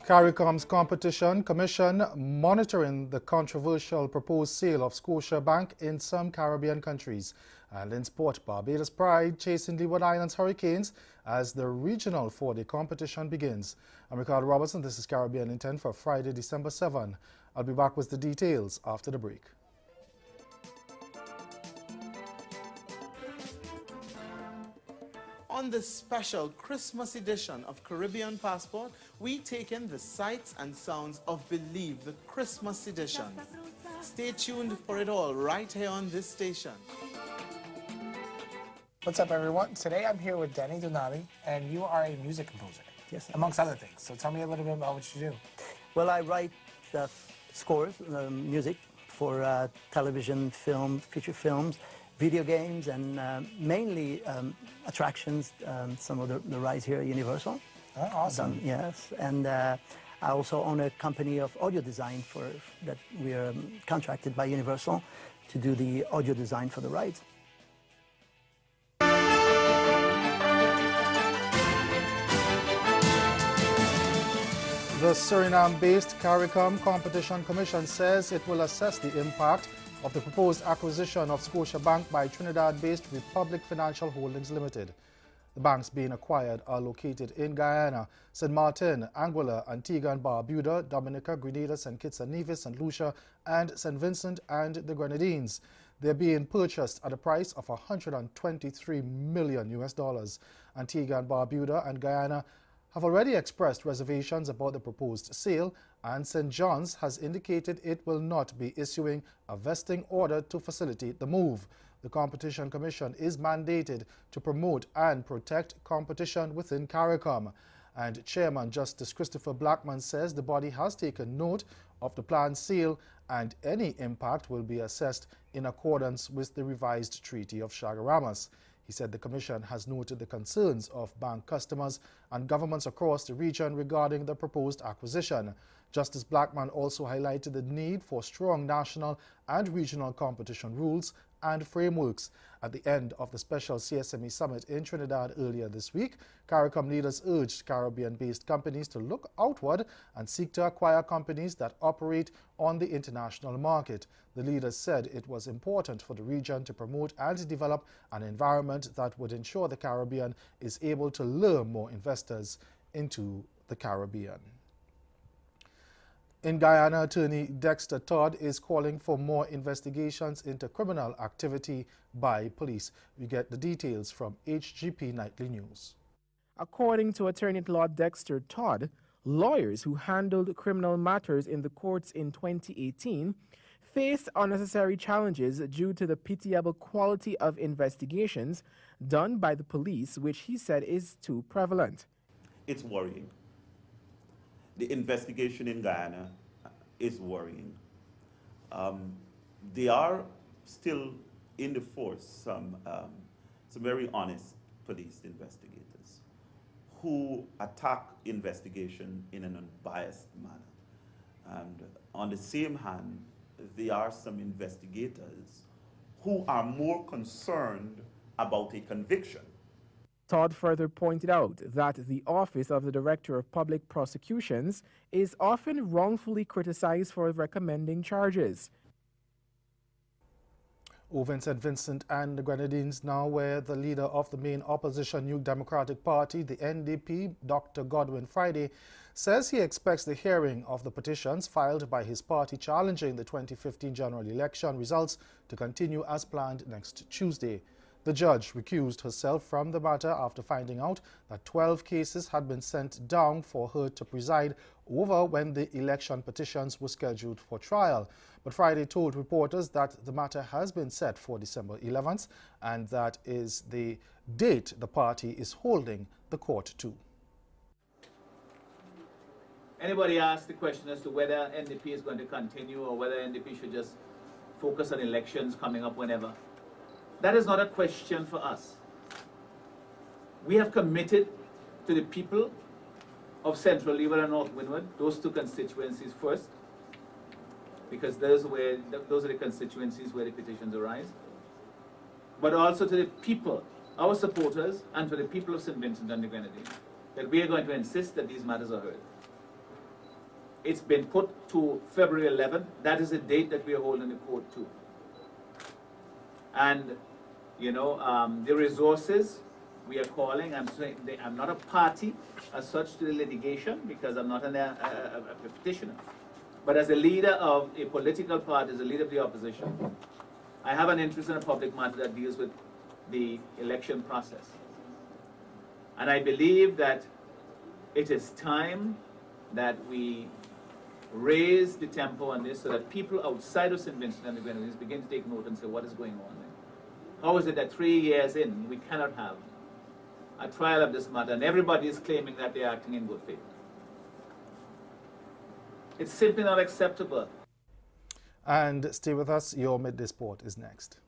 CARICOM's Competition Commission monitoring the controversial proposed sale of Scotiabank in some Caribbean countries. And in sport, Barbados Pride chasing Leeward Islands Hurricanes as the regional 4-day competition begins. I'm Ricardo Robertson. This is Caribbean in 10 for Friday, December 7. I'll be back with the details after the break. On this special Christmas edition of Caribbean Passport, we take in the sights and sounds of Believe, the Christmas edition. Stay tuned for it all right here on this station. What's up, everyone? Today I'm here with Danny Donati, and you are a music composer. Yes. Amongst other things. So tell me a little bit about what you do. Well, I write scores, music for television, film, feature films, video games, and mainly attractions. Some of the rides here at Universal. Oh, awesome. Yes, and I also own a company of audio design that we are contracted by Universal to do the audio design for the rides. The Suriname-based CARICOM Competition Commission says it will assess the impact of the proposed acquisition of Scotiabank by Trinidad-based Republic Financial Holdings Limited. The banks being acquired are located in Guyana, St. Martin, Anguilla, Antigua and Barbuda, Dominica, Grenada, St. Kitts and Nevis, St. Lucia, and St. Vincent and the Grenadines. They're being purchased at a price of $123 million. Antigua and Barbuda and Guyana have already expressed reservations about the proposed sale, and St. John's has indicated it will not be issuing a vesting order to facilitate the move. The Competition Commission is mandated to promote and protect competition within CARICOM, and Chairman Justice Christopher Blackman says the body has taken note of the planned sale and any impact will be assessed in accordance with the revised Treaty of Chaguaramas. He said the Commission has noted the concerns of bank customers and governments across the region regarding the proposed acquisition. Justice Blackman also highlighted the need for strong national and regional competition rules and frameworks. At the end of the special CSME summit in Trinidad earlier this week, CARICOM leaders urged Caribbean-based companies to look outward and seek to acquire companies that operate on the international market. The leaders said it was important for the region to promote and develop an environment that would ensure the Caribbean is able to lure more investors into the Caribbean. In Guyana, attorney Dexter Todd is calling for more investigations into criminal activity by police. We get the details from HGP Nightly News. According to attorney-at-law Dexter Todd, lawyers who handled criminal matters in the courts in 2018 faced unnecessary challenges due to the pitiable quality of investigations done by the police, which he said is too prevalent. It's worrying. The investigation in Guyana is worrying. They are still in the force some very honest police investigators who attack investigation in an unbiased manner. And on the same hand, there are some investigators who are more concerned about a conviction. Todd further pointed out that the Office of the Director of Public Prosecutions is often wrongfully criticized for recommending charges. Over in St. Vincent and the Grenadines now, where the leader of the main opposition New Democratic Party, the NDP, Dr. Godwin Friday, says he expects the hearing of the petitions filed by his party challenging the 2015 general election results to continue as planned next Tuesday. The judge recused herself from the matter after finding out that 12 cases had been sent down for her to preside over when the election petitions were scheduled for trial. But Friday told reporters that the matter has been set for December 11th, and that is the date the party is holding the court to. Anybody asked the question as to whether NDP is going to continue or whether NDP should just focus on elections coming up whenever? That is not a question for us. We have committed to the people of Central Leeward and North Windward, those two constituencies first, because those are the constituencies where the petitions arise, but also to the people, our supporters, and to the people of St. Vincent and the Grenadines, that we are going to insist that these matters are heard. It's been put to February 11th. That is the date that we are holding the court to. And, you know, the resources we are calling, I'm saying I'm not a party as such to the litigation because I'm not a petitioner. But as a leader of a political party, as a leader of the opposition, I have an interest in a public matter that deals with the election process. And I believe that it is time that we raise the tempo on this so that people outside of St. Vincent and the Grenadines begin to take note and say, what is going on there? How is it that 3 years in, we cannot have a trial of this matter and everybody is claiming that they are acting in good faith? It's simply not acceptable. And stay with us, your Midday Sport is next.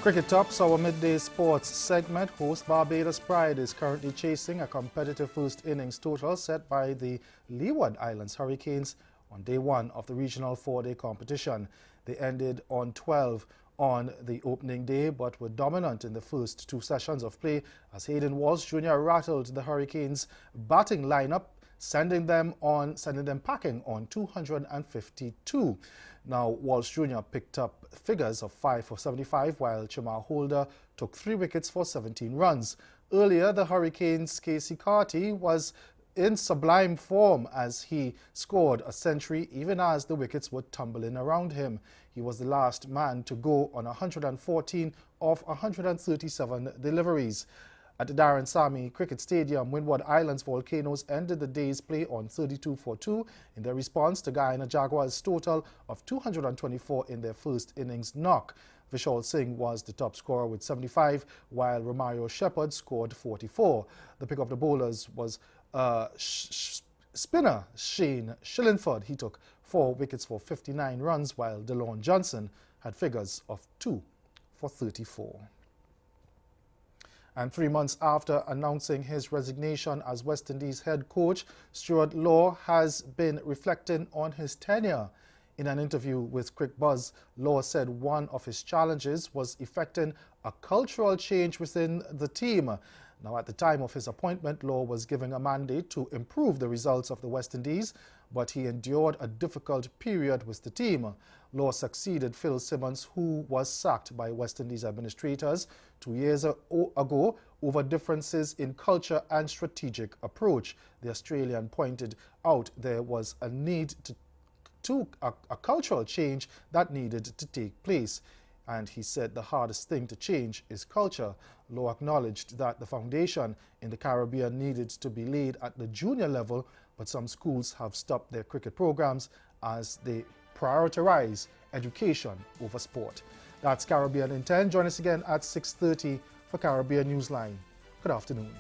Cricket tops our midday sports segment. Host Barbados Pride is currently chasing a competitive first innings total set by the Leeward Islands Hurricanes on day one of the regional four-day competition. They ended on 12 on the opening day but were dominant in the first two sessions of play as Hayden Walsh Jr. rattled the Hurricanes' batting lineup, sending them packing on 252. Now, Walsh Jr. picked up figures of 5 for 75, while Chima Holder took 3 wickets for 17 runs. Earlier, the Hurricanes' Casey Carty was in sublime form as he scored a century even as the wickets were tumbling around him. He was the last man to go on 114 of 137 deliveries. At the Darren Sammy Cricket Stadium, Windward Islands Volcanoes ended the day's play on 32 for 2 in their response to Guyana Jaguars' total of 224 in their first innings knock. Vishal Singh was the top scorer with 75, while Romario Shepherd scored 44. The pick of the bowlers was spinner Shane Shillingford. He took 4 wickets for 59 runs, while DeLon Johnson had figures of 2 for 34. And 3 months after announcing his resignation as West Indies head coach, Stuart Law has been reflecting on his tenure. In an interview with CricBuzz, Law said one of his challenges was effecting a cultural change within the team. Now, at the time of his appointment, Law was given a mandate to improve the results of the West Indies, but he endured a difficult period with the team. Law succeeded Phil Simmons, who was sacked by West Indies administrators 2 years ago over differences in culture and strategic approach. The Australian pointed out there was a need to a cultural change that needed to take place. And he said the hardest thing to change is culture. Law acknowledged that the foundation in the Caribbean needed to be laid at the junior level, but some schools have stopped their cricket programs as they prioritize education over sport. That's Caribbean in 10. Join us again at 6:30 for Caribbean Newsline. Good afternoon.